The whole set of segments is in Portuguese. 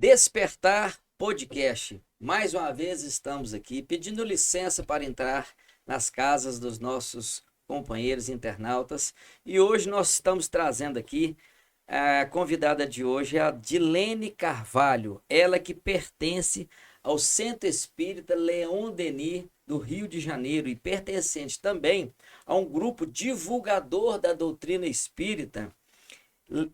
Despertar Podcast. Mais uma vez estamos aqui pedindo licença para entrar nas casas dos nossos companheiros internautas e hoje nós estamos trazendo aqui a convidada de hoje é a Dilene Carvalho, ela que pertence ao Centro Espírita Leon Denis do Rio de Janeiro e pertencente também a um grupo divulgador da doutrina espírita,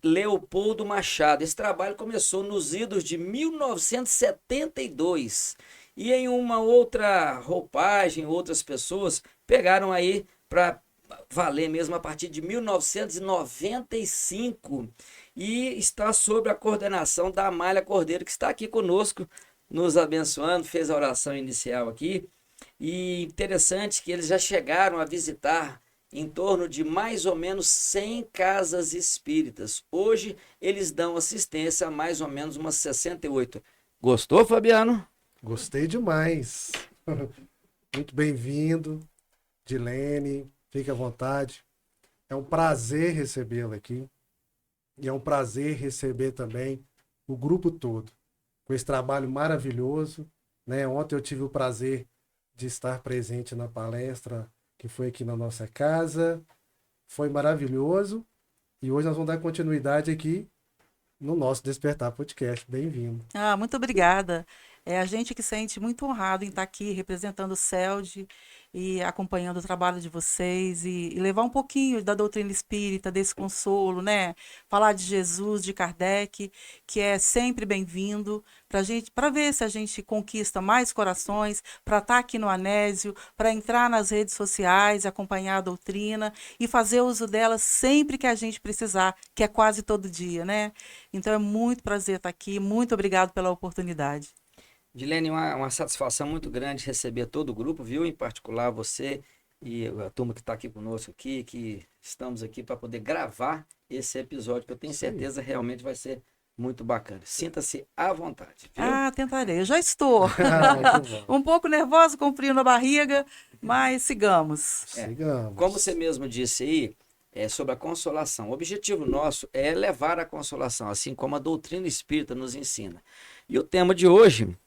Leopoldo Machado. Esse trabalho começou nos idos de 1972 e em uma outra roupagem, outras pessoas pegaram aí para valer mesmo a partir de 1995 e está sob a coordenação da Amália Cordeiro, que está aqui conosco, nos abençoando, fez a oração inicial aqui. E interessante que eles já chegaram a visitar em torno de mais ou menos 100 casas espíritas. Hoje eles dão assistência a mais ou menos umas 68. Gostou, Fabiano? Gostei demais. Muito bem-vindo, Dilene. Fique à vontade. É um prazer recebê-la aqui. E é um prazer receber também o grupo todo, com esse trabalho maravilhoso, né? Ontem eu tive o prazer de estar presente na palestra que foi aqui na nossa casa. Foi maravilhoso. E hoje nós vamos dar continuidade aqui no nosso Despertar Podcast. Bem-vindo. Muito obrigada. É a gente que se sente muito honrado em estar aqui representando o CELD e acompanhando o trabalho de vocês e levar um pouquinho da doutrina espírita, desse consolo, né? Falar de Jesus, de Kardec, que é sempre bem-vindo para gente, para ver se a gente conquista mais corações, para estar aqui no Anésio, para entrar nas redes sociais, acompanhar a doutrina e fazer uso dela sempre que a gente precisar, que é quase todo dia, né? Então é muito prazer estar aqui, muito obrigado pela oportunidade. Dilene, uma satisfação muito grande receber todo o grupo, viu? Em particular você e a turma que está aqui conosco aqui, que estamos aqui para poder gravar esse episódio, que eu tenho certeza realmente vai ser muito bacana. Sinta-se à vontade, viu? Tentarei. Eu já estou Muito bom. um pouco nervosa, com frio na barriga, mas sigamos. Sigamos. Como você mesmo disse aí, sobre a consolação. O objetivo nosso é levar a consolação, assim como a doutrina espírita nos ensina. E o tema de hoje: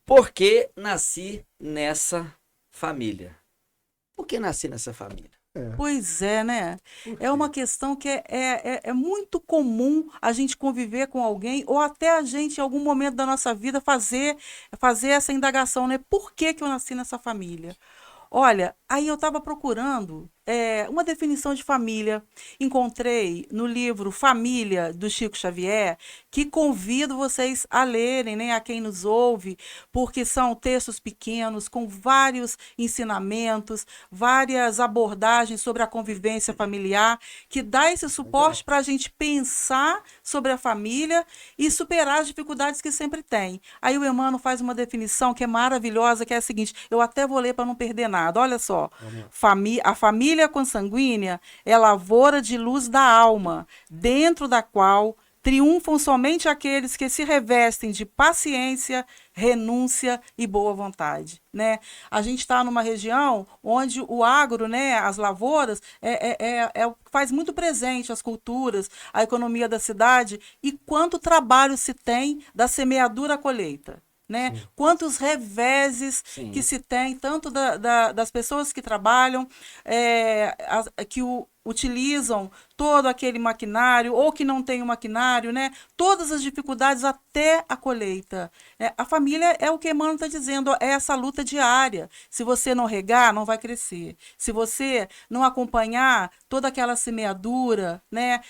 por que nasci nessa família? Por que nasci nessa família? Pois é, né? Por quê? É uma questão que é muito comum a gente conviver com alguém, ou até a gente, em algum momento da nossa vida, fazer essa indagação, né? Por que que eu nasci nessa família? Olha, aí eu estava procurando uma definição de família. Encontrei no livro Família, do Chico Xavier, que convido vocês a lerem, né, a quem nos ouve, porque são textos pequenos, com vários ensinamentos, várias abordagens sobre a convivência familiar, que dá esse suporte para a gente pensar sobre a família e superar as dificuldades que sempre tem. Aí o Emmanuel faz uma definição que é maravilhosa, que é a seguinte, eu até vou ler para não perder nada. Olha só, a família consanguínea é lavoura de luz da alma, dentro da qual triunfam somente aqueles que se revestem de paciência, renúncia e boa vontade, né? A gente está numa região onde o agro, né, as lavouras, faz muito presente as culturas, a economia da cidade e quanto trabalho se tem da semeadura à colheita. Né? Quantos reveses Sim. que se tem, tanto das pessoas que trabalham, que utilizam todo aquele maquinário, ou que não tem o maquinário, né? Todas as dificuldades até a colheita. A família é o que Emmanuel está dizendo, é essa luta diária. Se você não regar, não vai crescer. Se você não acompanhar toda aquela semeadura, né?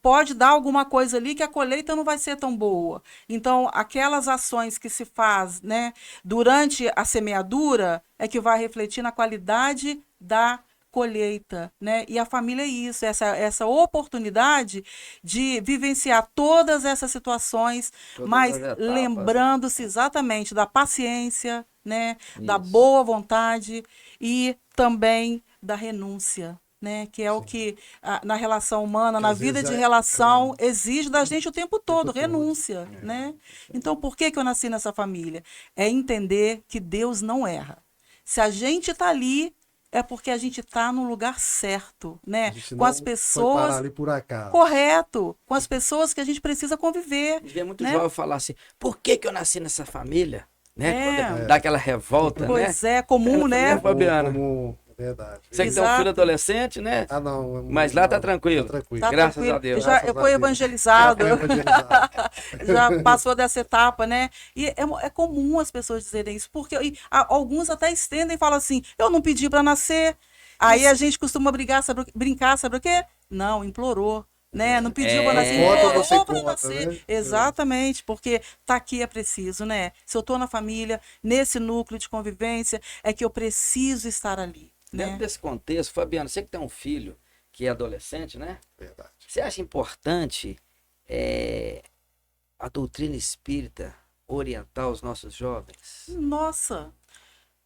Pode dar alguma coisa ali que a colheita não vai ser tão boa. Então, aquelas ações que se faz, né, durante a semeadura é que vai refletir na qualidade da colheita, né? E a família é isso, essa oportunidade de vivenciar todas essas situações, Todas mas as etapas, lembrando-se exatamente da paciência, né? Da Isso. boa vontade e também da renúncia. Né? Que é o que na relação humana, Que na às vida vezes de relação, é exige da gente o tempo todo, todo. renúncia. Né? Então, por que eu nasci nessa família? É entender que Deus não erra. Se a gente está ali, é porque a gente está no lugar certo, né? A gente Com as não foi pessoas. parar ali por acaso. Correto, com as pessoas que a gente precisa conviver, A gente vê muito né? jovem falar assim, por que que eu nasci nessa família? Né? Quando É. dá aquela revolta, né? Pois é, comum, né? Fabiana? Verdade. Você que tem um Exato. filho adolescente, né? Ah, não. Mas lá tá não, tranquilo. Tá tranquilo. Tá Graças tranquilo. a Deus. Já Graças a foi Deus. evangelizado, Já foi evangelizado. já passou dessa etapa, né? E é comum as pessoas dizerem isso, porque alguns até estendem e falam assim: eu não pedi para nascer. Aí a gente costuma brincar, sabe o quê? Não, implorou. Né? Não pediu para nascer, É. implorou Você para conta, nascer. né? Exatamente, porque tá aqui é preciso, né? Se eu tô na família, nesse núcleo de convivência, é que eu preciso estar ali, Dentro né? desse contexto, Fabiano, você que tem um filho que é adolescente, né? Verdade. Você acha importante a doutrina espírita orientar os nossos jovens? Nossa,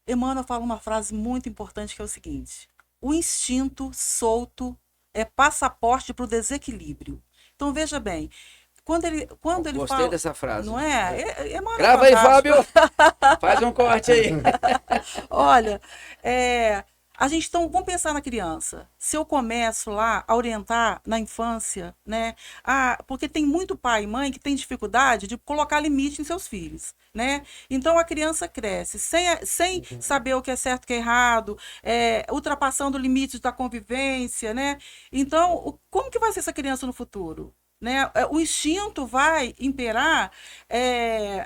Emmanuel fala uma frase muito importante que é o seguinte: o instinto solto é passaporte para o desequilíbrio. Então veja bem, quando ele Gostei fala, dessa frase. não é? Emmanuel é Grava aí, fantástico. Fábio! Faz um corte aí. Olha, a gente então, vamos pensar na criança. Se eu começo lá a orientar na infância, né? Porque tem muito pai e mãe que tem dificuldade de colocar limite em seus filhos, né? Então a criança cresce sem saber o que é certo e o que é errado, ultrapassando o limite da convivência, né? Então, como que vai ser essa criança no futuro? Né? O instinto vai imperar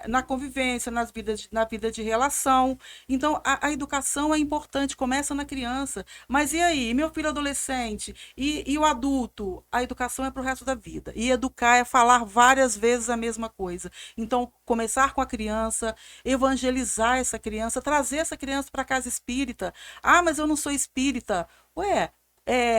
na convivência, na vida de relação. Então, a educação é importante, começa na criança. Mas e aí, meu filho adolescente e o adulto? A educação é para o resto da vida. E educar é falar várias vezes a mesma coisa. Então, começar com a criança, evangelizar essa criança, trazer essa criança para a casa espírita. Ah, mas eu não sou espírita. Ué,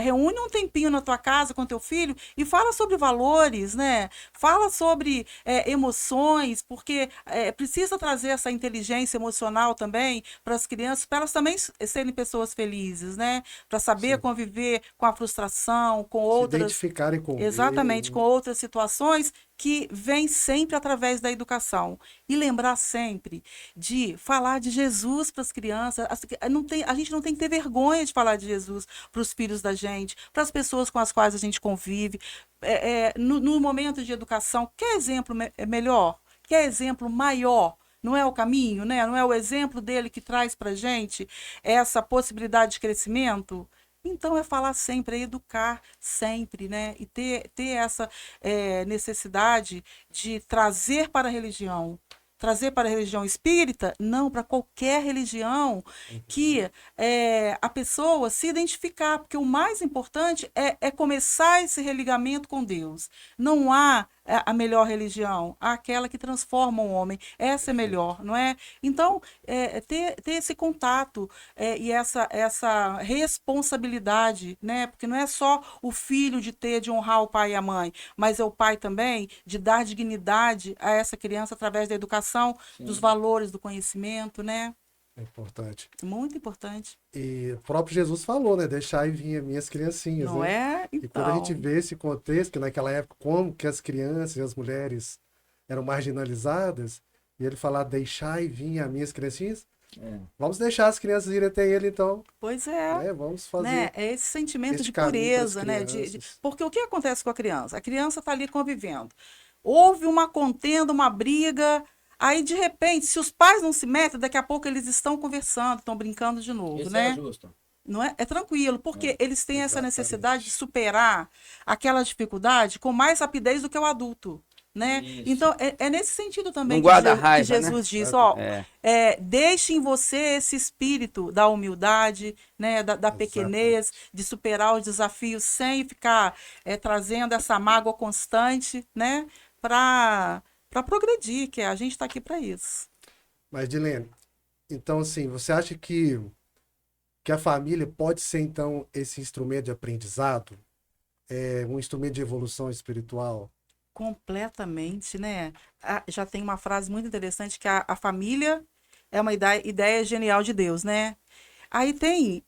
reúne um tempinho na tua casa com teu filho e fala sobre valores, né? Fala sobre emoções, porque precisa trazer essa inteligência emocional também para as crianças, para elas também serem pessoas felizes, né? Para saber Sim. conviver com a frustração, com Se outras. identificarem com Exatamente, ele. com outras situações que vêm sempre através da educação. E lembrar sempre de falar de Jesus para as crianças. A gente não tem que ter vergonha de falar de Jesus para os filhos da gente, para as pessoas com as quais a gente convive. No momento de educação, quer exemplo melhor? Quer exemplo maior? Não é o caminho, né? Não é o exemplo dele que traz para a gente essa possibilidade de crescimento? Então, é falar sempre, é educar sempre, né? E ter essa necessidade de trazer para a religião. Trazer para a religião espírita? Não, para qualquer religião que a pessoa se identificar, porque o mais importante é começar esse religamento com Deus. Não há a melhor religião, há aquela que transforma o homem. Essa é melhor, não é? Então, ter esse contato e essa responsabilidade, né? Porque não é só o filho de honrar o pai e a mãe, mas é o pai também de dar dignidade a essa criança através da educação, dos valores, do conhecimento, né? É importante. Muito importante. E o próprio Jesus falou, né? Deixar e vir as minhas criancinhas, Não né? é? E quando a gente Então, vê esse contexto, que naquela época, como que as crianças e as mulheres eram marginalizadas, e ele falar, deixar e vir as minhas criancinhas, vamos deixar as crianças irem até ele, então, pois é. né? Vamos fazer Né? É esse sentimento esse de caminho pureza, pras né? crianças. Porque o que acontece com a criança? A criança está ali convivendo. Houve uma contenda, uma briga. Aí, de repente, se os pais não se metem, daqui a pouco eles estão conversando, estão brincando de novo, Isso né? é justo. Não é? É tranquilo, porque eles têm essa exatamente. necessidade de superar aquela dificuldade com mais rapidez do que o adulto, né? Isso. Então, é nesse sentido também Não que, guarda que raiva, né? Jesus diz, ó, É. deixe em você esse espírito da humildade, né, da pequenez, de superar os desafios sem ficar trazendo essa mágoa constante, né, para progredir, que a gente está aqui para isso. Mas, Dilene, então, assim, você acha que a família pode ser, então, esse instrumento de aprendizado? Um instrumento de evolução espiritual? Completamente, né? Já tem uma frase muito interessante que a família é uma ideia genial de Deus, né? Aí tem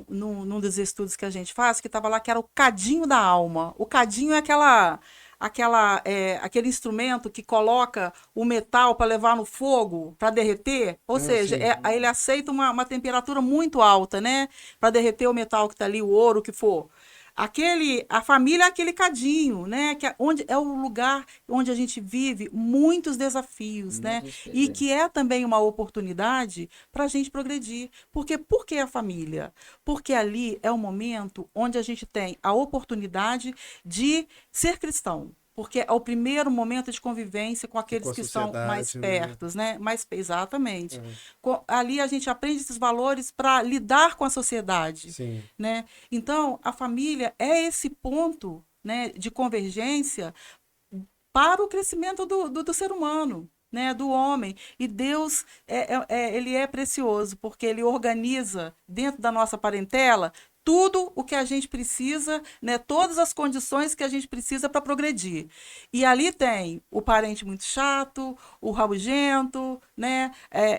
num dos estudos que a gente faz, que estava lá, que era o cadinho da alma. O cadinho é aquele instrumento que coloca o metal para levar no fogo, para derreter. Ou seja, sim. aí ele aceita uma temperatura muito alta, né? Para derreter o metal que está ali, o ouro, o que for. A família é aquele cadinho, né? Que onde é o lugar onde a gente vive muitos desafios, né? E que é também uma oportunidade para a gente progredir. Porque por que a família? Porque ali é o momento onde a gente tem a oportunidade de ser cristão. Porque é o primeiro momento de convivência com Com aqueles a que estão mais sociedade, né? perto, né? Exatamente. Uhum. Ali a gente aprende esses valores para lidar com a sociedade, Sim. né? Então, a família é esse ponto, né, de convergência para o crescimento do ser humano, né, do homem. E Deus, ele é precioso, porque ele organiza dentro da nossa parentela tudo o que a gente precisa, né, todas as condições que a gente precisa para progredir. E ali tem o parente muito chato, o rabugento, né,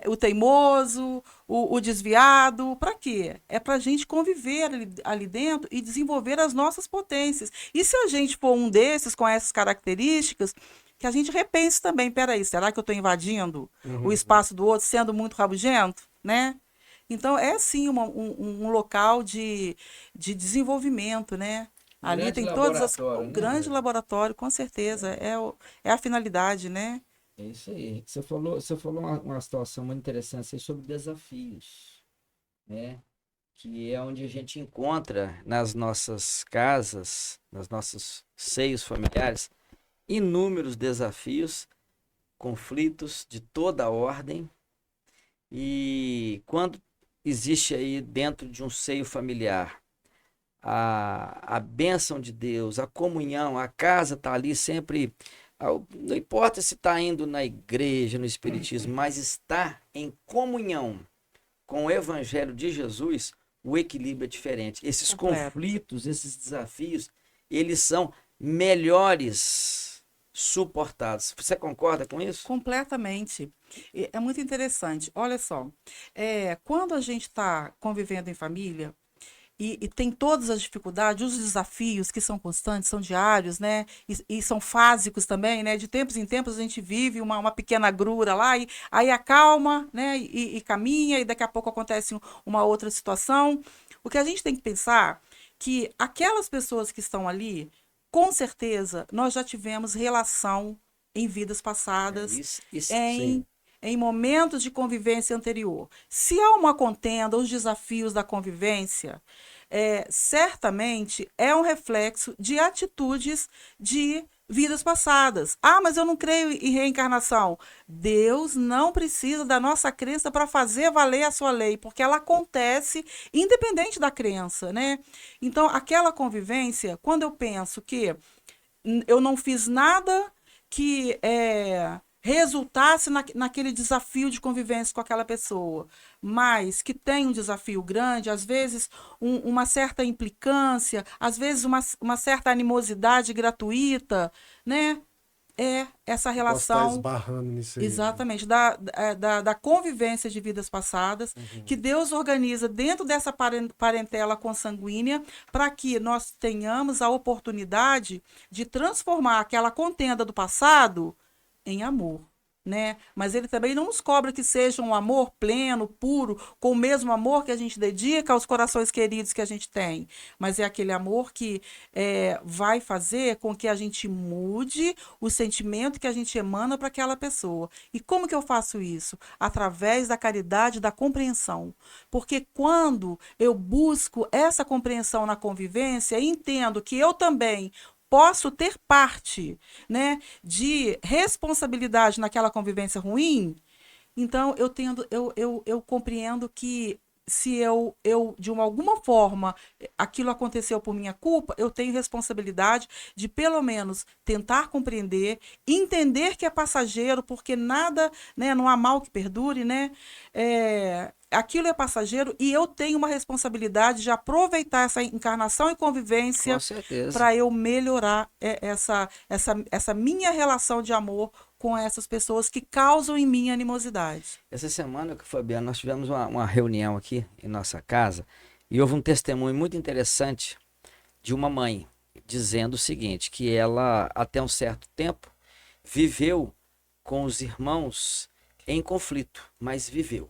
o teimoso, o desviado. Para quê? É para a gente conviver ali dentro e desenvolver as nossas potências. E se a gente for um desses com essas características, que a gente repense também, peraí, será que eu estou invadindo o espaço do outro, sendo muito rabugento, né? Então, é sim um local de desenvolvimento, né? Ali Grande tem todas as... laboratório, Um né? grande laboratório, com certeza. É a finalidade, né? É isso aí. Você falou uma situação muito interessante aí sobre desafios, né? Que é onde a gente encontra nas nossas casas, nos nossos seios familiares, inúmeros desafios, conflitos de toda a ordem. E quando existe aí dentro de um seio familiar a bênção de Deus, a comunhão, a casa está ali sempre. Não importa se está indo na igreja, no espiritismo, mas está em comunhão com o evangelho de Jesus, o equilíbrio é diferente. Esses Completo. conflitos, esses desafios, eles são melhores suportados. Você concorda com isso? Completamente. É muito interessante. Olha só, quando a gente está convivendo em família, e tem todas as dificuldades, os desafios que são constantes, são diários, né? E são fásicos também, né? De tempos em tempos a gente vive uma pequena agrura lá, e aí acalma, né? E caminha, e daqui a pouco acontece uma outra situação. O que a gente tem que pensar que aquelas pessoas que estão ali, com certeza, nós já tivemos relação em vidas passadas, Isso sim. em em momentos de convivência anterior. Se há uma contenda, os desafios da convivência, certamente é um reflexo de atitudes de vidas passadas. Ah, mas eu não creio em reencarnação. Deus não precisa da nossa crença para fazer valer a sua lei, porque ela acontece independente da crença, né? Então, aquela convivência, quando eu penso que eu não fiz nada que resultasse naquele desafio de convivência com aquela pessoa, mas que tem um desafio grande, às vezes uma certa implicância, às vezes uma certa animosidade gratuita, né? É essa Eu posso estar relação. esbarrando nisso aí, né? Exatamente, da convivência de vidas passadas, que Deus organiza dentro dessa parentela consanguínea para que nós tenhamos a oportunidade de transformar aquela contenda do passado em amor, né? Mas ele também não nos cobra que seja um amor pleno, puro, com o mesmo amor que a gente dedica aos corações queridos que a gente tem, mas é aquele amor que vai fazer com que a gente mude o sentimento que a gente emana para aquela pessoa. E como que eu faço isso? Através da caridade e da compreensão. Porque quando eu busco essa compreensão na convivência, entendo que eu também posso ter parte, né, de responsabilidade naquela convivência ruim, então eu compreendo que se eu de alguma forma aquilo aconteceu por minha culpa, eu tenho responsabilidade de pelo menos tentar compreender, entender que é passageiro, porque nada, né, não há mal que perdure, né? Aquilo é passageiro e eu tenho uma responsabilidade de aproveitar essa encarnação e Com convivência certeza. para eu melhorar essa minha relação de amor com essas pessoas que causam em mim animosidade. Essa semana, Fabiano, nós tivemos uma reunião aqui em nossa casa e houve um testemunho muito interessante de uma mãe. dizendo o seguinte, que ela, até um certo tempo, viveu com os irmãos em conflito, mas viveu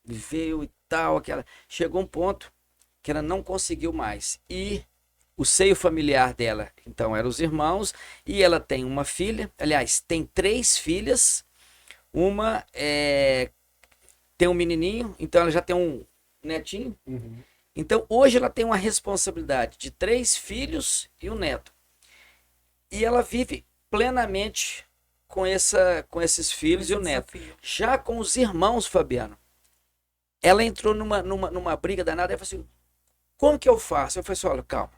e tal, chegou um ponto que ela não conseguiu mais. E o seio familiar dela, então, eram os irmãos, e ela tem uma filha, aliás, tem 3 filhas, uma tem um menininho, então ela já tem um netinho. Uhum. Então, hoje ela tem uma responsabilidade de 3 filhos e um neto. E ela vive plenamente com esses filhos e o neto. Já com os irmãos, Fabiano, ela entrou numa briga danada. Ela falou assim, como que eu faço? Eu falei assim, olha, calma.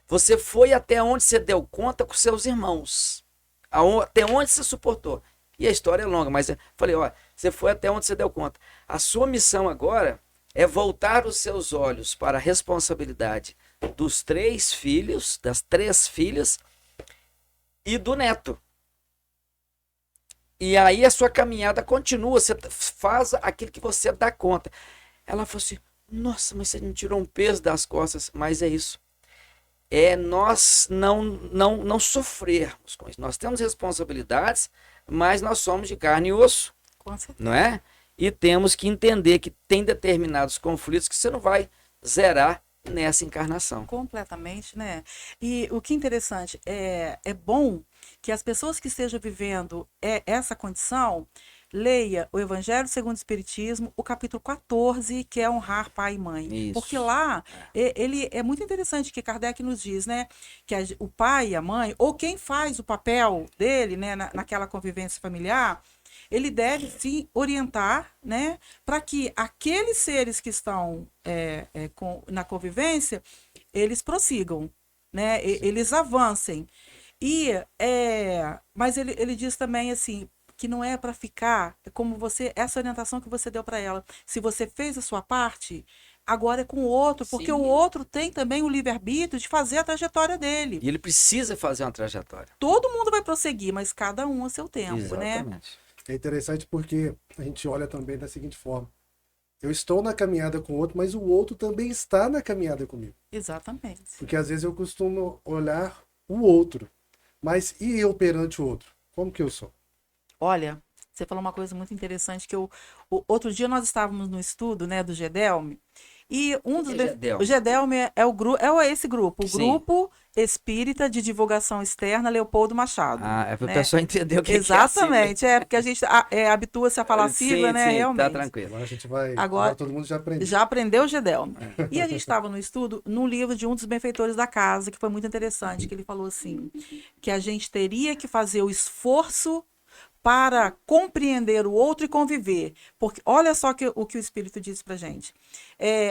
Você foi até onde você deu conta com seus irmãos. Até onde você suportou. E a história é longa, mas eu falei, ó, você foi até onde você deu conta. A sua missão agora é voltar os seus olhos para a responsabilidade dos 3 filhos, das 3 filhas e do neto. E aí a sua caminhada continua, você faz aquilo que você dá conta. Ela falou assim, nossa, mas você não tirou um peso das costas, mas é isso. É nós não sofrermos com isso. Nós temos responsabilidades, mas nós somos de carne e osso, Com certeza. não é? E temos que entender que tem determinados conflitos que você não vai zerar nessa encarnação. Completamente, né? E o que é interessante, é bom que as pessoas que estejam vivendo essa condição, leia o Evangelho segundo o Espiritismo, o capítulo 14, que é honrar pai e mãe. Isso. Porque lá, ele é muito interessante que Kardec nos diz, né? Que o pai e a mãe, ou quem faz o papel dele, né, naquela convivência familiar, ele deve se orientar, né, para que aqueles seres que estão na convivência, eles prossigam, né, eles avancem. Mas ele diz também assim, que não é para ficar como essa orientação que você deu para ela. Se você fez a sua parte, agora é com o outro, porque Sim. o outro tem também o livre-arbítrio de fazer a trajetória dele. E ele precisa fazer uma trajetória. Todo mundo vai prosseguir, mas cada um a seu tempo, né? Exatamente. É interessante porque a gente olha também da seguinte forma. Eu estou na caminhada com o outro, mas o outro também está na caminhada comigo. Exatamente. Porque às vezes eu costumo olhar o outro, mas e eu perante o outro? Como que eu sou? Olha, você falou uma coisa muito interessante que outro dia nós estávamos no estudo, né, do GEDELME, e um dos GEDELME? o GEDELME esse grupo, o Sim. Grupo Espírita de Divulgação Externa Leopoldo Machado. É para o né? pessoal entender o que Exatamente, porque a gente habitua-se a falar a sigla, né, sim, realmente. tá tranquilo. Agora a gente vai. Agora Todo mundo já aprendeu. Já aprendeu o GEDELME. E a gente estava no estudo, num livro de um dos benfeitores da casa, que foi muito interessante, que ele falou assim, que a gente teria que fazer o esforço para compreender o outro e conviver. Porque olha só o que o Espírito disse pra gente.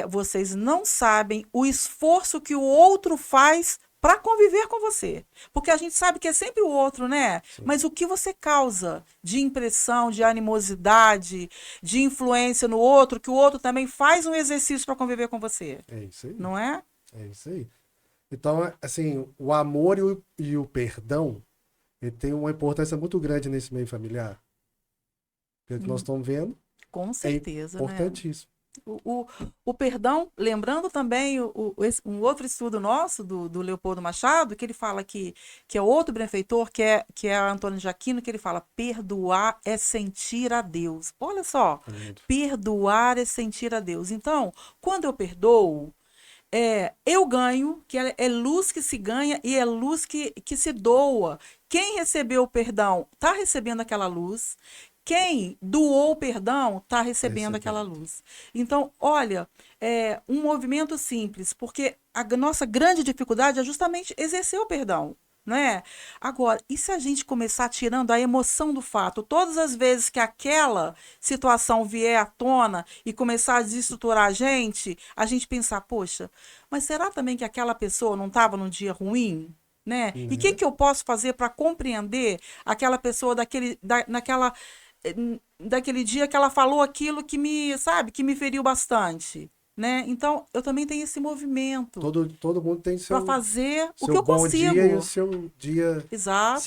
Vocês não sabem o esforço que o outro faz para conviver com você. Porque a gente sabe que é sempre o outro, né? Sim. Mas o que você causa de impressão, de animosidade, de influência no outro, que o outro também faz um exercício para conviver com você. É isso aí. Não é? É isso aí. Então, assim, o amor e o perdão, ele tem uma importância muito grande nesse meio familiar. Pelo que nós estamos vendo, Com certeza, é importantíssimo. O perdão, lembrando também um outro estudo nosso, do Leopoldo Machado, que ele fala que é outro benfeitor, que é Antônio de Aquino, que ele fala, perdoar é sentir a Deus. Olha só, perdoar é sentir a Deus. Então, quando eu perdoo, eu ganho, que é luz que se ganha e é luz que se doa. Quem recebeu o perdão está recebendo aquela luz. Quem doou o perdão está recebendo aquela luz. Então, olha, um movimento simples, porque a nossa grande dificuldade é justamente exercer o perdão. Né? Agora, e se a gente começar tirando a emoção do fato, todas as vezes que aquela situação vier à tona e começar a desestruturar a gente pensar, poxa, mas será também que aquela pessoa não estava num dia ruim? Né? E o que eu posso fazer para compreender aquela pessoa daquele dia que ela falou aquilo que me feriu bastante? Né? Então, eu também tenho esse movimento. Todo mundo tem seu. Para fazer o seu que eu bom consigo. Dia e o seu dia. Exato.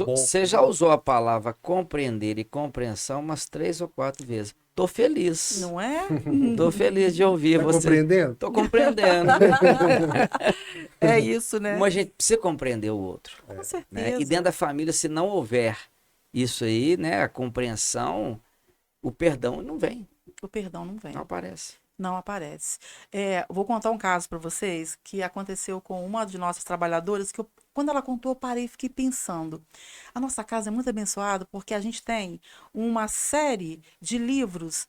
Você já usou a palavra compreender e compreensão umas 3 ou 4 vezes. Tô feliz. Não é? Tô feliz de ouvir Tá você. compreendendo? Tô compreendendo. É isso, né? Mas a gente precisa compreender o outro. Com Né? certeza. E dentro da família, se não houver isso aí, né, a compreensão, o perdão não vem, O perdão não vem. não aparece. Não aparece. Vou contar um caso para vocês que aconteceu com uma de nossas trabalhadoras que quando ela contou, eu parei e fiquei pensando. A nossa casa é muito abençoada porque a gente tem uma série de livros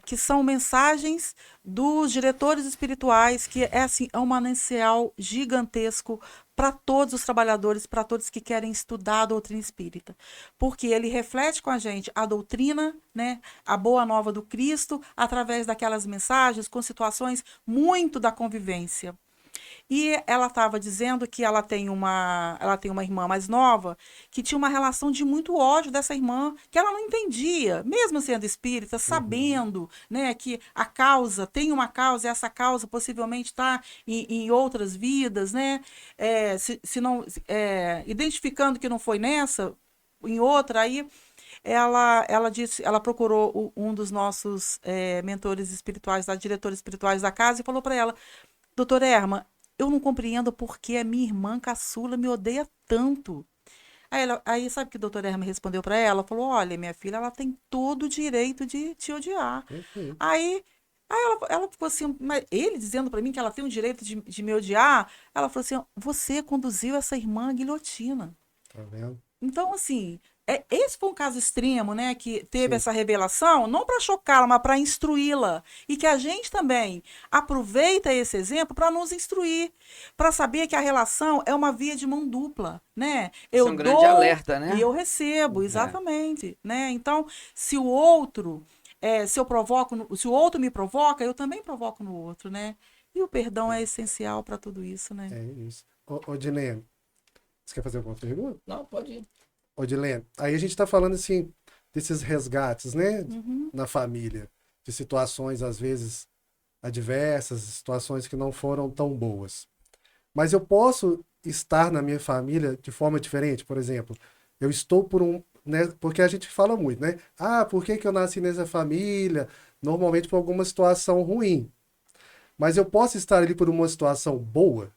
que são mensagens dos diretores espirituais, que é assim, é um manancial gigantesco para todos os trabalhadores, para todos que querem estudar a doutrina espírita. Porque ele reflete com a gente a doutrina, né, a boa nova do Cristo, através daquelas mensagens, com situações muito da convivência. E ela estava dizendo que ela tem uma irmã mais nova que tinha uma relação de muito ódio dessa irmã, que ela não entendia, mesmo sendo espírita, sabendo, né, que a causa tem uma causa, e essa causa possivelmente está em outras vidas, né? Se não identificando que não foi nessa, em outra, aí ela procurou um dos nossos mentores espirituais, diretores espirituais da casa, e falou para ela: doutora Erma, eu não compreendo por que a minha irmã caçula me odeia tanto. Aí sabe o que a doutora Erma respondeu para ela? Falou: olha, minha filha, ela tem todo o direito de te odiar. Uhum. Aí ela ficou assim, mas ele dizendo para mim que ela tem o direito de me odiar, ela falou assim: você conduziu essa irmã à guilhotina. Tá vendo? Então, assim, esse foi um caso extremo, né? Que teve Sim. essa revelação, não para chocá-la, mas para instruí-la. E que a gente também aproveita esse exemplo para nos instruir, para saber que a relação é uma via de mão dupla, né? Isso Eu é um grande dou alerta, né? e eu recebo, exatamente, né? Então, se o outro, se o outro me provoca, eu também provoco no outro, né? E o perdão é essencial para tudo isso, né? É isso. Ô, Dilene, você quer fazer alguma pergunta? Não, pode ir. Ô, Dilene, aí a gente tá falando assim, desses resgates, né? Uhum. Na família, de situações, às vezes, adversas, situações que não foram tão boas. Mas eu posso estar na minha família de forma diferente, por exemplo, eu estou por né? Porque a gente fala muito, né? Ah, por que que eu nasci nessa família? Normalmente por alguma situação ruim. Mas eu posso estar ali por uma situação boa,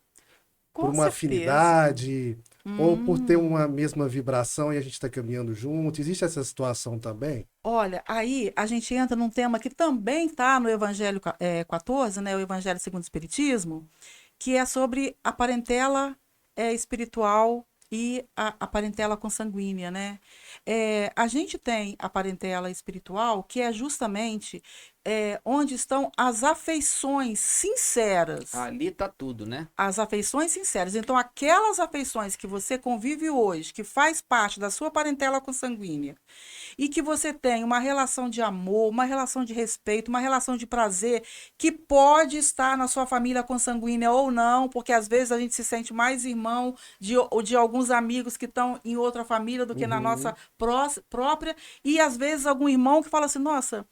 por Com uma certeza. afinidade, ou por ter Hum. uma mesma vibração e a gente está caminhando junto. Existe essa situação também? Olha, aí a gente entra num tema que também está no Evangelho 14, né, o Evangelho segundo o Espiritismo, que é sobre a parentela espiritual e a parentela consanguínea, né? A gente tem a parentela espiritual, que é justamente onde estão as afeições sinceras. Ali tá tudo, né? As afeições sinceras. Então, aquelas afeições que você convive hoje, que faz parte da sua parentela consanguínea, e que você tem uma relação de amor, uma relação de respeito, uma relação de prazer, que pode estar na sua família consanguínea ou não, porque às vezes a gente se sente mais irmão de alguns amigos que estão em outra família do que na nossa própria, e às vezes algum irmão que fala assim: nossa,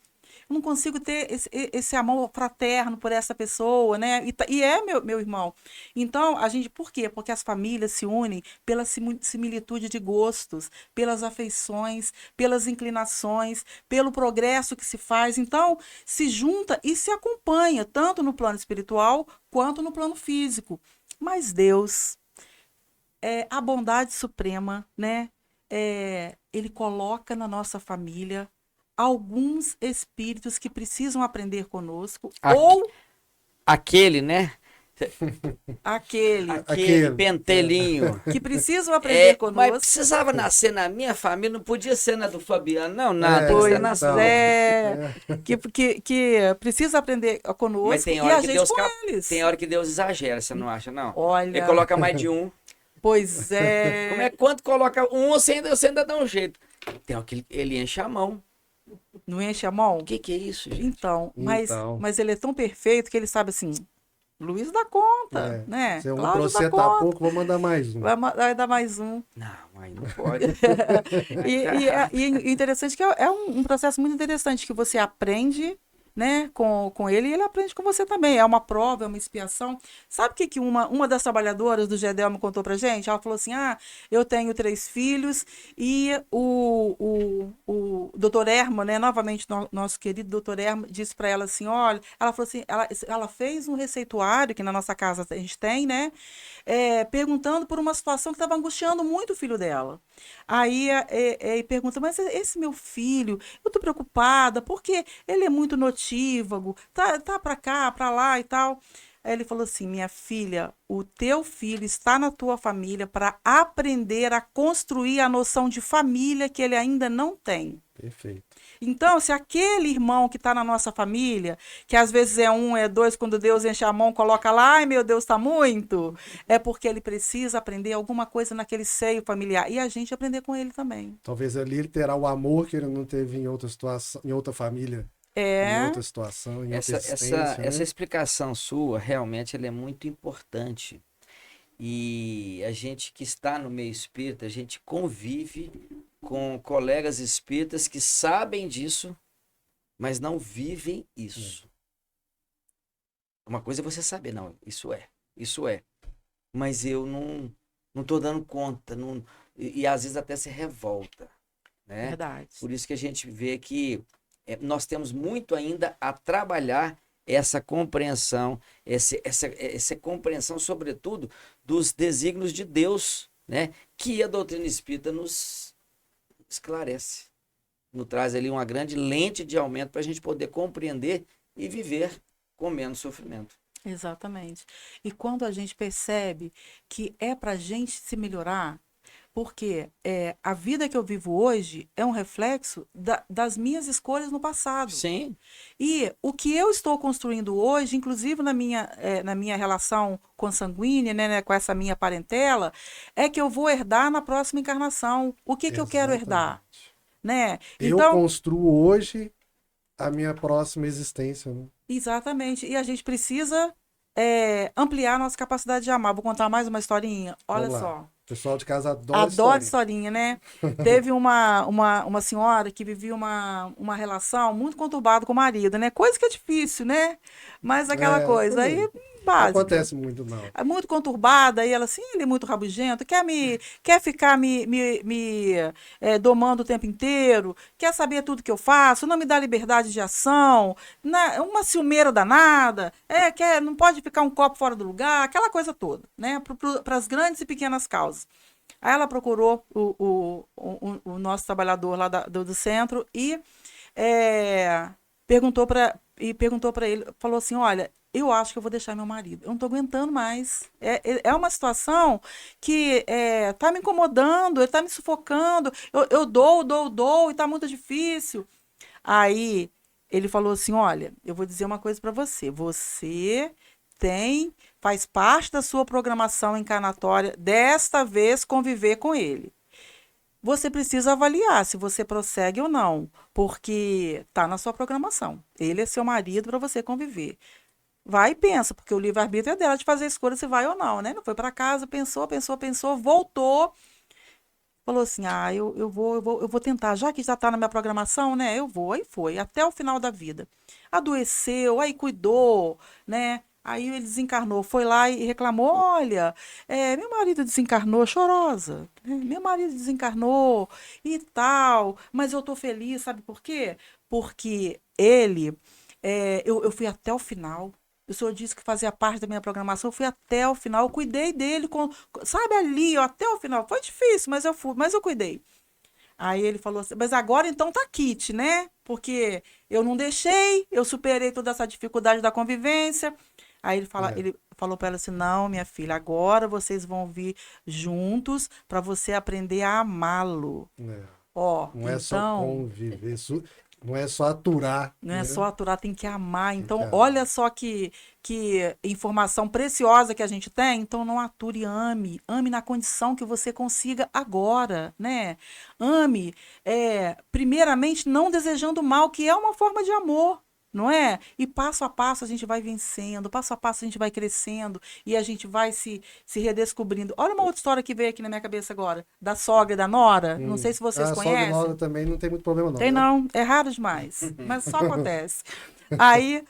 eu não consigo ter esse amor fraterno por essa pessoa, né? E é meu irmão. Então, por quê? Porque as famílias se unem pela similitude de gostos, pelas afeições, pelas inclinações, pelo progresso que se faz. Então, se junta e se acompanha, tanto no plano espiritual quanto no plano físico. Mas Deus, a bondade suprema, né? Ele coloca na nossa família alguns espíritos que precisam aprender conosco, ou Aquele, né? aquele Aquele. pentelinho. que precisam aprender Mas conosco. precisava nascer na minha família, não podia ser na do Fabiano, não, nada. É, Tem que ser Pois na então. sua. que precisa aprender Mas conosco tem e hora a que gente Deus com eles. tem hora que Deus exagera, você não acha, não? Olha, Ele coloca mais de um. pois Como é que quando coloca um, você ainda dá um jeito. Tem hora que ele enche a mão. não enche a mão? O que é isso, gente? Então, Então. mas ele é tão perfeito que ele sabe assim, Luiz dá conta, né? Se é um Cláudio pra dá você tá conta. pouco, vou mandar mais um. Vai dar mais um. Não, aí não pode. E interessante que é um processo muito interessante, que você aprende, né, com ele e ele aprende com você também. É uma prova, é uma expiação. Sabe o que uma das trabalhadoras do GEDEL me contou pra gente? Ela falou assim: eu tenho 3 filhos e doutor Erma, né, novamente nosso querido doutor Erma, disse para ela assim, olha, ela falou assim, ela fez um receituário, que na nossa casa a gente tem, né, perguntando por uma situação que estava angustiando muito o filho dela. Aí pergunta, mas esse meu filho, eu tô preocupada, porque ele é muito notívago, tá para cá, para lá e tal. Aí ele falou assim: minha filha, o teu filho está na tua família para aprender a construir a noção de família que ele ainda não tem. Perfeito. Então, se aquele irmão que está na nossa família, que às vezes é um, é dois, quando Deus enche a mão, coloca lá, ai meu Deus, está muito, é porque ele precisa aprender alguma coisa naquele seio familiar. E a gente aprender com ele também. Talvez ali ele terá o amor que ele não teve em outra situação, em outra família, em outra situação, em outra existência, né? Essa explicação sua, realmente, ela é muito importante. E a gente que está no meio espírita, a gente convive com colegas espíritas que sabem disso, mas não vivem isso. Uma coisa é você saber, não, isso é. Mas eu não estou dando conta, e às vezes até se revolta, né? Verdade. Por isso que a gente vê que nós temos muito ainda a trabalhar essa compreensão, essa compreensão, sobretudo, dos desígnios de Deus, né? Que a doutrina espírita nos esclarece, nos traz ali uma grande lente de aumento para a gente poder compreender e viver com menos sofrimento. Exatamente. E quando a gente percebe que é para a gente se melhorar, porque a vida que eu vivo hoje é um reflexo das minhas escolhas no passado. Sim. E o que eu estou construindo hoje, inclusive na minha relação consanguínea, né, com essa minha parentela, é que eu vou herdar na próxima encarnação. O que eu quero herdar? Né? Eu construo hoje a minha próxima existência. Né? Exatamente. E a gente precisa ampliar a nossa capacidade de amar. Vou contar mais uma historinha. Olha só. O pessoal de casa adora historinha, né? Teve uma senhora que vivia uma relação muito conturbada com o marido, né? Coisa que é difícil, né? Mas aquela coisa aí básica. Não acontece muito, não. É muito conturbada, e ela assim, ele é muito rabugento, quer ficar me domando o tempo inteiro, quer saber tudo que eu faço, não me dá liberdade de ação, uma ciumeira danada, não pode ficar um copo fora do lugar, aquela coisa toda, né? Para as grandes e pequenas causas. Aí ela procurou o nosso trabalhador lá do centro e perguntou para ele, falou assim, olha, eu acho que eu vou deixar meu marido. Eu não estou aguentando mais. É uma situação que está me incomodando, ele está me sufocando. Eu dou, e está muito difícil. Aí ele falou assim, olha, eu vou dizer uma coisa para você. Você faz parte da sua programação encarnatória, desta vez conviver com ele. Você precisa avaliar se você prossegue ou não, porque está na sua programação. Ele é seu marido para você conviver. Vai e pensa, porque o livre-arbítrio é dela de fazer a escolha se vai ou não, né? Não foi para casa, pensou, voltou, falou assim, eu vou tentar, já que já está na minha programação, né? Eu vou, aí foi, até o final da vida. Adoeceu, aí cuidou, né? Aí ele desencarnou, foi lá e reclamou, olha, meu marido desencarnou, chorosa, né? Meu marido desencarnou e tal, mas eu tô feliz, sabe por quê? Porque ele, eu fui até o final. O senhor disse que fazia parte da minha programação, eu fui até o final, eu cuidei dele, sabe, ali, ó, até o final. Foi difícil, mas eu cuidei. Aí ele falou assim, mas agora então tá kit, né? Porque eu não deixei, eu superei toda essa dificuldade da convivência. Aí ele falou para ela assim, não, minha filha, agora vocês vão vir juntos para você aprender a amá-lo. Ó, não é só conviver, não é só aturar. Não é só aturar, tem que amar. Então, olha só que informação preciosa que a gente tem. Então, não ature, ame. Ame na condição que você consiga agora, né? Ame, primeiramente, não desejando mal, que é uma forma de amor. Não é? E passo a passo a gente vai vencendo, passo a passo a gente vai crescendo e a gente vai se redescobrindo. Olha uma outra história que veio aqui na minha cabeça agora, da sogra e da nora. Não sei se vocês conhecem. A sogra e nora também não tem muito problema, não. Tem não, é raro demais, mas só acontece. Aí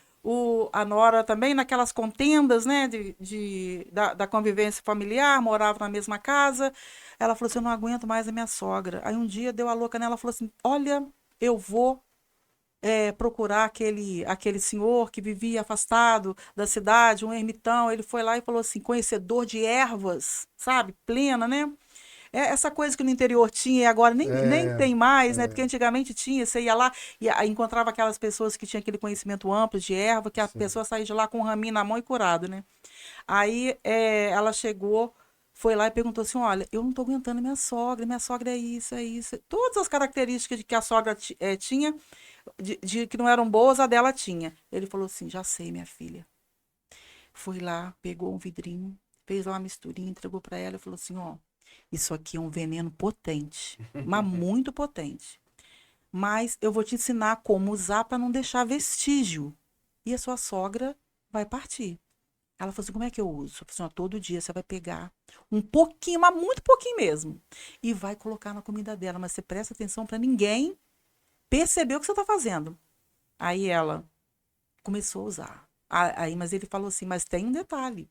a nora também, naquelas contendas, né, da convivência familiar, morava na mesma casa. Ela falou assim, eu não aguento mais a minha sogra. Aí um dia deu a louca nela, falou assim, olha, eu vou procurar aquele senhor que vivia afastado da cidade, um ermitão. Ele foi lá e falou assim, conhecedor de ervas, sabe? Plena, né? Essa coisa que no interior tinha e agora nem É, tem mais, né? Porque antigamente tinha, você ia lá e encontrava aquelas pessoas que tinham aquele conhecimento amplo de erva, que a sim. pessoa saía de lá com um raminho na mão e curado, né? Aí ela chegou, foi lá e perguntou assim: olha, eu não estou aguentando minha sogra é isso, é isso. Todas as características de que a sogra tinha, de que não eram boas, a dela tinha. Ele falou assim: já sei, minha filha. Foi lá, pegou um vidrinho, fez lá uma misturinha, entregou para ela e falou assim: ó, isso aqui é um veneno potente, mas muito potente. Mas eu vou te ensinar como usar para não deixar vestígio. E a sua sogra vai partir. Ela falou assim: como é que eu uso? Eu falei assim: ó, todo dia você vai pegar um pouquinho, mas muito pouquinho mesmo, e vai colocar na comida dela. Mas você presta atenção para ninguém perceber o que você está fazendo. Aí ela começou a usar. Aí, mas ele falou assim: mas tem um detalhe.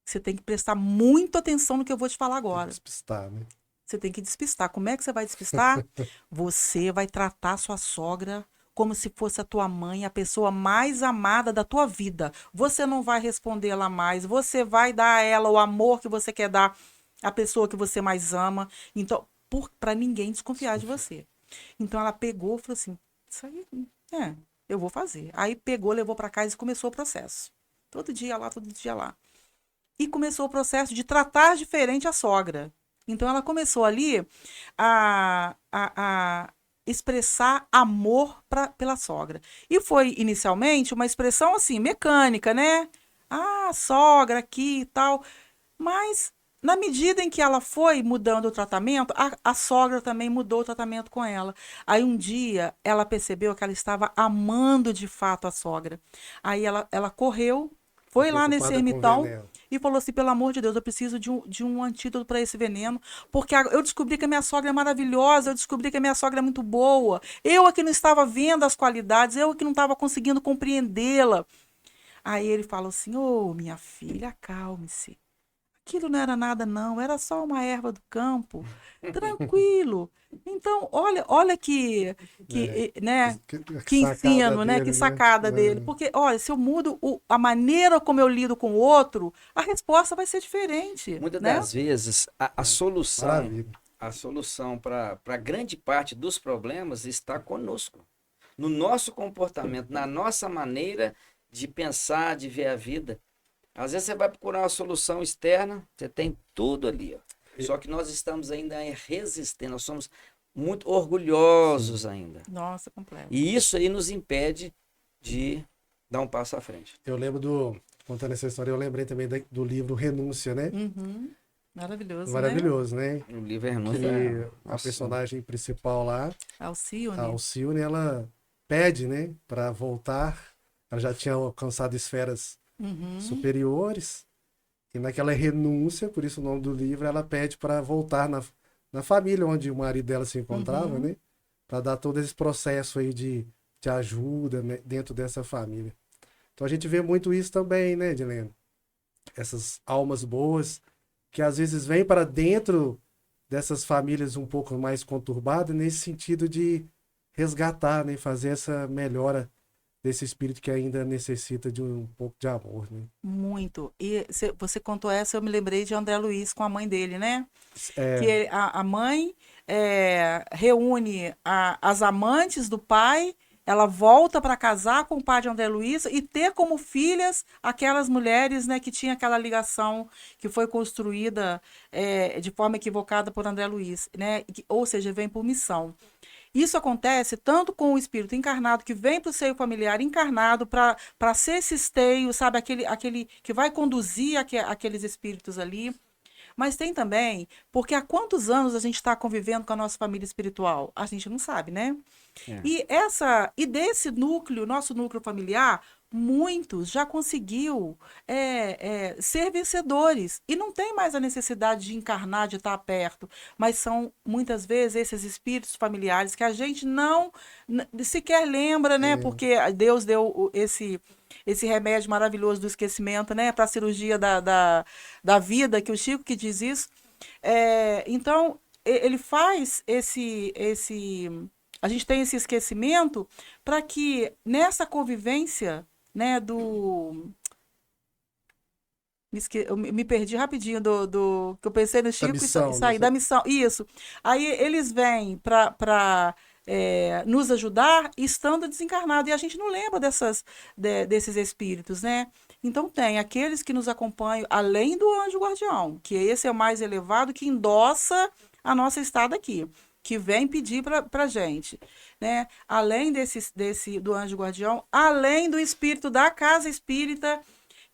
Você tem que prestar muita atenção no que eu vou te falar Tem que agora. despistar, né? Você tem que despistar. Como é que você vai despistar? Você vai tratar sua sogra como se fosse a tua mãe, a pessoa mais amada da tua vida. Você não vai responder ela mais, você vai dar a ela o amor que você quer dar à pessoa que você mais ama. Então, para ninguém desconfiar de você. Então ela pegou e falou assim: isso aí, eu vou fazer. Aí pegou, levou para casa e começou o processo. Todo dia lá, todo dia lá. E começou o processo de tratar diferente a sogra. Então ela começou ali a expressar amor pela sogra. E foi inicialmente uma expressão assim, mecânica, né? Ah, sogra aqui e tal. Mas na medida em que ela foi mudando o tratamento, a sogra também mudou o tratamento com ela. Aí um dia ela percebeu que ela estava amando de fato a sogra. Aí ela correu, Tá foi lá nesse preocupada com o ermitão veneno. e falou assim: pelo amor de Deus, eu preciso de um antídoto para esse veneno, porque eu descobri que a minha sogra é maravilhosa, eu descobri que a minha sogra é muito boa. Eu aqui não estava vendo as qualidades, eu aqui não estava conseguindo compreendê-la. Aí ele falou assim: ô, minha filha, acalme-se. Aquilo não era nada, não, era só uma erva do campo. Tranquilo. Então, olha É, né, que que sacada ensino, né? Que dele, né? sacada dele. Porque, olha, se eu mudo a maneira como eu lido com o outro, a resposta vai ser diferente, Muitas né? das vezes, Maravilha. a solução para grande parte dos problemas está conosco, no nosso comportamento, na nossa maneira de pensar, de ver a vida. Às vezes você vai procurar uma solução externa, você tem tudo ali, ó. Só que nós estamos ainda resistentes, nós somos muito Sim. orgulhosos ainda. Nossa, completo. E isso aí nos impede de dar um passo à frente. Eu lembro contando essa história, eu lembrei também do livro Renúncia, né? Uhum. Maravilhoso, né? Maravilhoso, né? O livro Renúncia Que a nossa, personagem principal lá, a Alcione. Alcione, ela pede, né, para voltar. Ela já tinha alcançado esferas Uhum. superiores. E naquela renúncia, por isso o nome do livro, ela pede para voltar na família onde o marido dela se encontrava, Uhum. né? Para dar todo esse processo aí de ajuda, né, dentro dessa família. Então a gente vê muito isso também, né, Edilene? Essas almas boas que às vezes vêm para dentro dessas famílias um pouco mais conturbadas, nesse sentido de resgatar, né, fazer essa melhora desse espírito que ainda necessita de um pouco de amor, né? Muito. E você contou essa, eu me lembrei de André Luiz com a mãe dele, né? É, Que a mãe reúne as amantes do pai, ela volta para casar com o pai de André Luiz e ter como filhas aquelas mulheres, né, que tinha aquela ligação que foi construída de forma equivocada por André Luiz, né? Ou seja, vem por missão. Isso acontece tanto com o espírito encarnado que vem para o seio familiar encarnado para ser esse esteio, sabe? Aquele que vai conduzir aqueles espíritos ali. Mas tem também, porque há quantos anos a gente está convivendo com a nossa família espiritual? A gente não sabe, né? é. E desse núcleo, nosso núcleo familiar, muitos já conseguiu ser vencedores e não tem mais a necessidade de encarnar, de estar perto, mas são muitas vezes esses espíritos familiares que a gente não sequer lembra, né? é, Porque Deus deu esse remédio maravilhoso do esquecimento, né? Para a cirurgia da vida, que o Chico que diz isso. Então, ele faz A gente tem esse esquecimento para que nessa convivência, né, eu me perdi rapidinho que eu pensei no Da Chico e missão, né? saí da missão. Isso. Aí eles vêm para nos ajudar estando desencarnado. E a gente não lembra desses espíritos, né? Então tem aqueles que nos acompanham além do anjo guardião, que esse é o mais elevado, que endossa a nossa estada aqui, que vem pedir para a gente, né? Além do anjo guardião, além do espírito da casa espírita,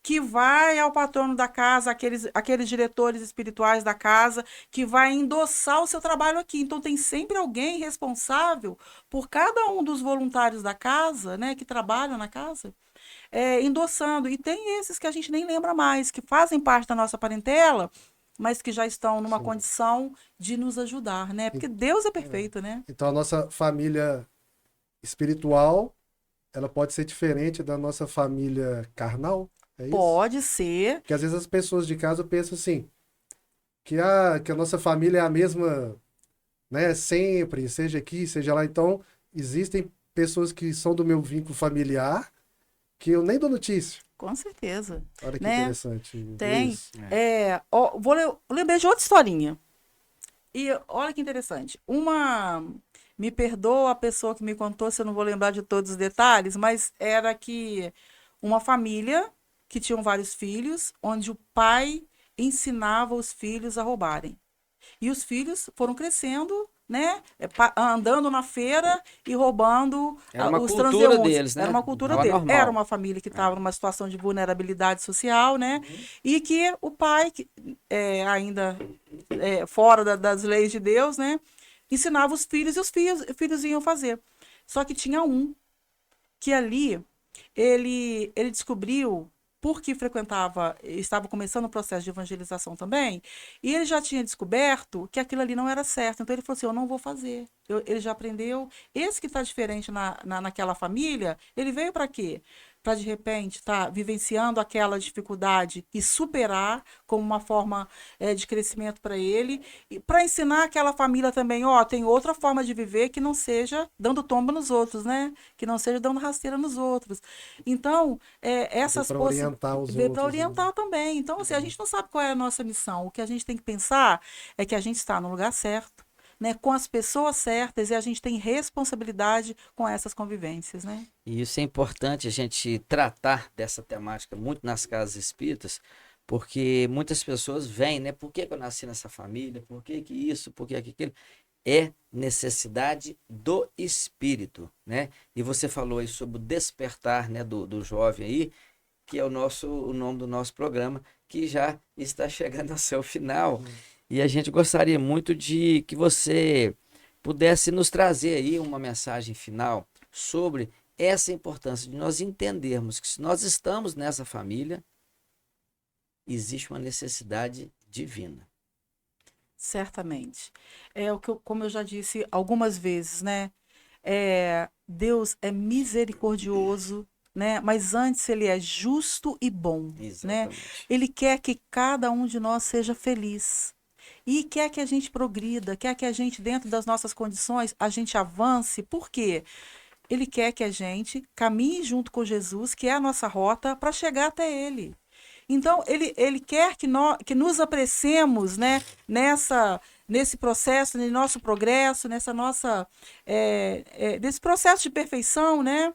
que vai ao patrono da casa, aqueles diretores espirituais da casa, que vai endossar o seu trabalho aqui. Então, tem sempre alguém responsável por cada um dos voluntários da casa, né, que trabalham na casa, endossando. E tem esses que a gente nem lembra mais, que fazem parte da nossa parentela, mas que já estão numa Sim. condição de nos ajudar, né? Porque Deus é perfeito, né? Então a nossa família espiritual, ela pode ser diferente da nossa família carnal? É isso? Pode ser. Porque às vezes as pessoas de casa pensam assim, que a nossa família é a mesma, né, sempre, seja aqui, seja lá. Então, existem pessoas que são do meu vínculo familiar que eu nem dou notícia. Com certeza. Olha que Né? interessante. Tem. Isso. Lembrei de outra historinha. E olha que interessante. Me perdoa a pessoa que me contou, se eu não vou lembrar de todos os detalhes, mas era que uma família que tinham vários filhos, onde o pai ensinava os filhos a roubarem. E os filhos foram crescendo, né? Andando na feira e roubando Era uma os cultura transeuntes. deles, Era né? uma cultura Tava deles. Era normal. uma família que estava numa situação de vulnerabilidade social, né? Uhum. E que o pai, ainda fora das leis de Deus, né? Ensinava os filhos e os filhos iam fazer. Só que tinha um que ali ele descobriu porque estava começando o processo de evangelização também, e ele já tinha descoberto que aquilo ali não era certo. Então ele falou assim: eu não vou fazer. Ele já aprendeu. Esse que está diferente naquela família, ele veio para quê? Para de repente estar vivenciando aquela dificuldade e superar como uma forma de crescimento para ele, e para ensinar aquela família também, ó, tem outra forma de viver que não seja dando tomba nos outros, né? Que não seja dando rasteira nos outros. Então, essas Para orientar os veio para outros. Né? orientar também. Então, assim, a gente não sabe qual é a nossa missão. O que a gente tem que pensar é que a gente está no lugar certo, né, com as pessoas certas, e a gente tem responsabilidade com essas convivências, né? E isso é importante a gente tratar dessa temática muito nas casas espíritas, porque muitas pessoas vêm, né? Por que que eu nasci nessa família? Por que que isso? Por que que aquilo? É necessidade do espírito, né? E você falou aí sobre o despertar, né, do jovem aí, que é o nome do nosso programa, que já está chegando ao seu final. E a gente gostaria muito de que você pudesse nos trazer aí uma mensagem final sobre essa importância de nós entendermos que se nós estamos nessa família, existe uma necessidade divina. Certamente. Como eu já disse algumas vezes, né? Deus é misericordioso, né? Mas antes ele é justo e bom, né? Exatamente. Ele quer que cada um de nós seja feliz. E quer que a gente progrida, quer que a gente, dentro das nossas condições, a gente avance. Por quê? Ele quer que a gente caminhe junto com Jesus, que é a nossa rota, para chegar até Ele. Então, ele quer que nos apressemos, né, nesse processo, no nosso progresso, nesse processo de perfeição, né?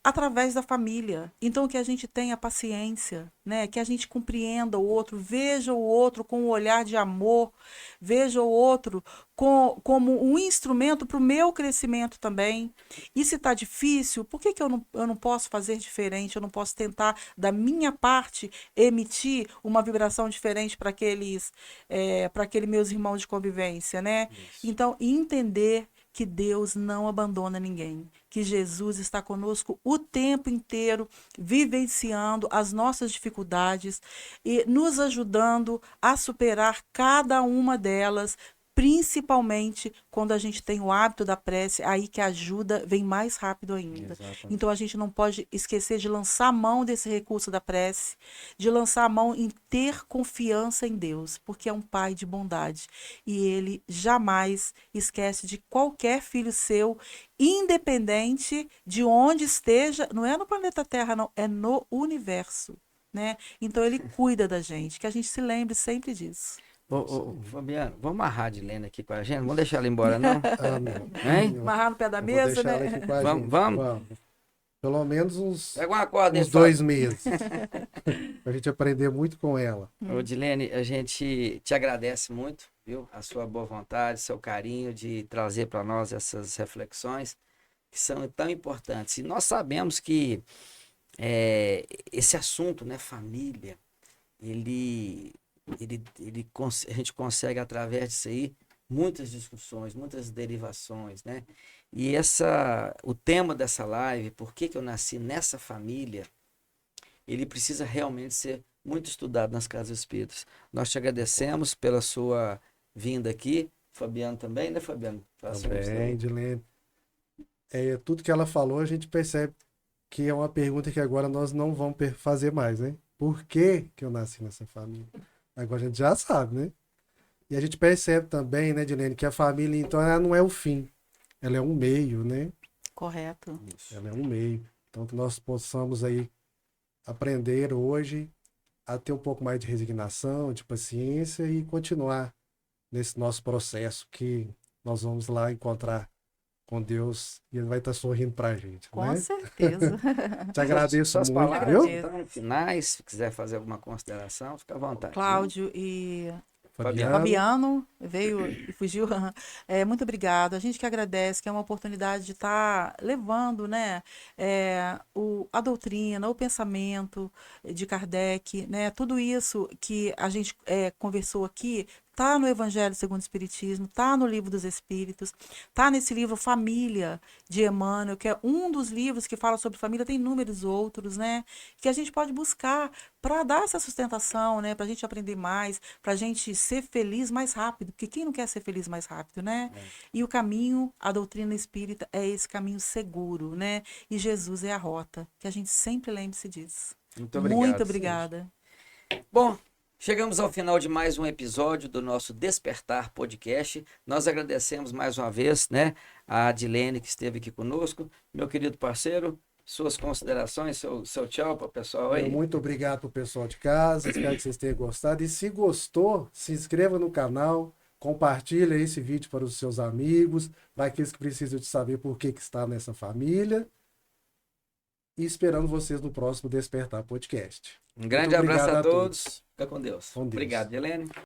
Através da família. Então, que a gente tenha paciência, né? Que a gente compreenda o outro, veja o outro com um olhar de amor, veja o outro como um instrumento para o meu crescimento também. E se está difícil, por que eu não posso fazer diferente? Eu não posso tentar, da minha parte, emitir uma vibração diferente para aqueles meus irmãos de convivência, né? Isso. Então, entender que Deus não abandona ninguém, que Jesus está conosco o tempo inteiro, vivenciando as nossas dificuldades e nos ajudando a superar cada uma delas, principalmente quando a gente tem o hábito da prece, aí que a ajuda vem mais rápido ainda. Exatamente. Então a gente não pode esquecer de lançar a mão desse recurso da prece, de lançar a mão em ter confiança em Deus, porque é um pai de bondade e ele jamais esquece de qualquer filho seu, independente de onde esteja, não é no planeta Terra, não, é no universo, né? Então ele cuida da gente, que a gente se lembre sempre disso. Ô, Fabiano, vamos amarrar a Adilene aqui com a gente? Não vamos deixar ela embora, não? Ah, não. Hein? Amarrar no pé da Eu vou mesa, deixar ela né? aqui com a Vamos, gente. vamos? Pelo menos uns, Pega uma corda aí, uns 2 meses. Pra gente aprender muito com ela. Ô, Dilene, a gente te agradece muito, viu? A sua boa vontade, seu carinho de trazer para nós essas reflexões que são tão importantes. E nós sabemos que esse assunto, né, família, a gente consegue, através disso aí, muitas discussões, muitas derivações, né? E o tema dessa live, por que que eu nasci nessa família, ele precisa realmente ser muito estudado nas casas espíritas. Nós te agradecemos pela sua vinda aqui, Fabiano também, né, Fabiano? Também, Dilene. Tudo que ela falou, a gente percebe que é uma pergunta que agora nós não vamos fazer mais, né? Por que que eu nasci nessa família? Agora a gente já sabe, né? E a gente percebe também, né, Dilene, que a família, então, ela não é o fim. Ela é um meio, né? Correto. Ela é um meio. Então, que nós possamos aí aprender hoje a ter um pouco mais de resignação, de paciência e continuar nesse nosso processo que nós vamos lá encontrar com Deus e ele vai estar sorrindo pra gente, Com né? certeza. Te agradeço Suas muito, palavras, viu? então, finais, se quiser fazer alguma consideração, fica à vontade. Cláudio e Fabiano. Fabiano veio e fugiu. Muito obrigado. A gente que agradece, que é uma oportunidade de estar levando, né, a doutrina, o pensamento de Kardec, né, tudo isso que a gente conversou aqui. Tá no Evangelho segundo o Espiritismo, tá no Livro dos Espíritos, tá nesse livro Família, de Emmanuel, que é um dos livros que fala sobre família, tem inúmeros outros, né? Que a gente pode buscar para dar essa sustentação, né? Para a gente aprender mais, para a gente ser feliz mais rápido, porque quem não quer ser feliz mais rápido, né? E o caminho, a doutrina espírita é esse caminho seguro, né? E Jesus é a rota, que a gente sempre lembre-se disso. Muito obrigado. Muito obrigada. Bom, chegamos ao final de mais um episódio do nosso Despertar Podcast. Nós agradecemos mais uma vez, né, a Adilene que esteve aqui conosco. Meu querido parceiro, suas considerações, seu tchau para o pessoal aí. Muito obrigado pro pessoal de casa, espero que vocês tenham gostado. E se gostou, se inscreva no canal, compartilha esse vídeo para os seus amigos, para aqueles que precisam de saber por que está nessa família. E esperando vocês no próximo Despertar Podcast. Um grande Muito abraço obrigado a a todos. Fica com Deus. Com Deus. Obrigado, Helene.